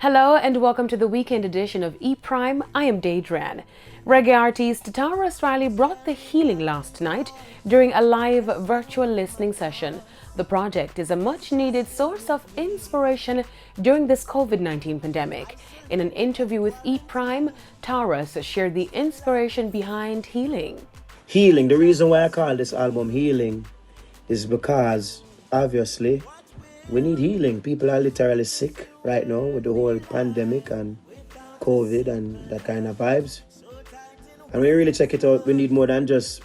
Hello and welcome to the weekend edition of E-Prime. I am Daedran. Reggae artist Taurus Healing brought the healing last night during a live virtual listening session. The project is a much-needed source of inspiration during this COVID-19 pandemic. In an interview with E-Prime, Taurus shared the inspiration behind healing. Healing, the reason why I call this album Healing is because, obviously, we need healing. People are literally sick right now with the whole pandemic and COVID and that kind of vibes. And we really check it out, we need more than just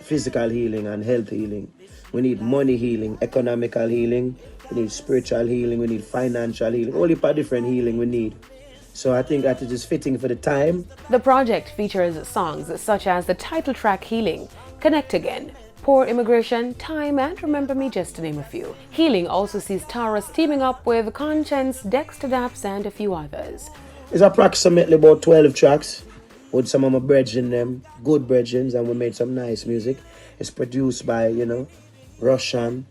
physical healing and health healing. We need money healing, economical healing, we need spiritual healing, we need financial healing, all the different healing we need. So I think that it is fitting for the time. The project features songs such as the title track Healing, Connect Again, Poor Immigration, Time, and Remember Me, just to name a few. Healing also sees Taurus teaming up with Conscience, Dexter Daps, and a few others. It's approximately about 12 tracks with some of my brethren them, good brethren, and we made some nice music. It's produced by, Russian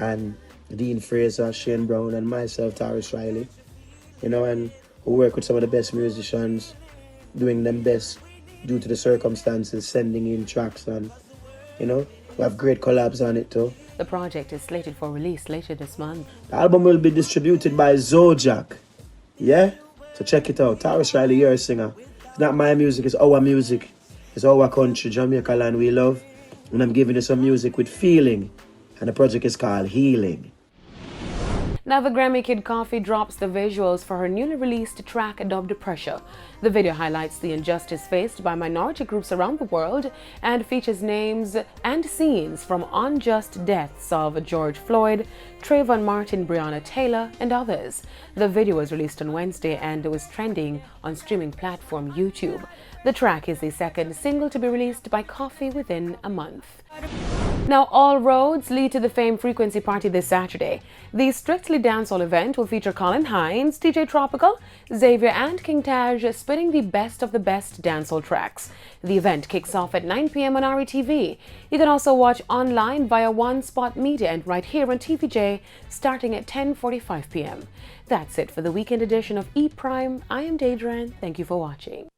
and Dean Fraser, Shane Brown, and myself, Taurus Healing. And we work with some of the best musicians, doing them best due to the circumstances, sending in tracks, and, we have great collabs on it too. The project is slated for release later this month. The album will be distributed by Zodiac. Yeah? So check it out. Taurus Healing, you're a singer. It's not my music, it's our music. It's our country, Jamaica land we love. And I'm giving you some music with feeling. And the project is called Healing. Now the Grammy Kid Coffee drops the visuals for her newly released track Adobe Pressure. The video highlights the injustice faced by minority groups around the world and features names and scenes from unjust deaths of George Floyd, Trayvon Martin, Breonna Taylor, and others. The video was released on Wednesday and was trending on streaming platform YouTube. The track is the second single to be released by Coffee within a month. Now, all roads lead to the Fame Frequency Party this Saturday. The Strictly Dancehall event will feature Colin Hines, DJ Tropical, Xavier, and King Taj spinning the best of the best dancehall tracks. The event kicks off at 9 p.m. on RETV. You can also watch online via One Spot Media and right here on TVJ starting at 10:45 p.m. That's it for the weekend edition of E-Prime. I am Daedran. Thank you for watching.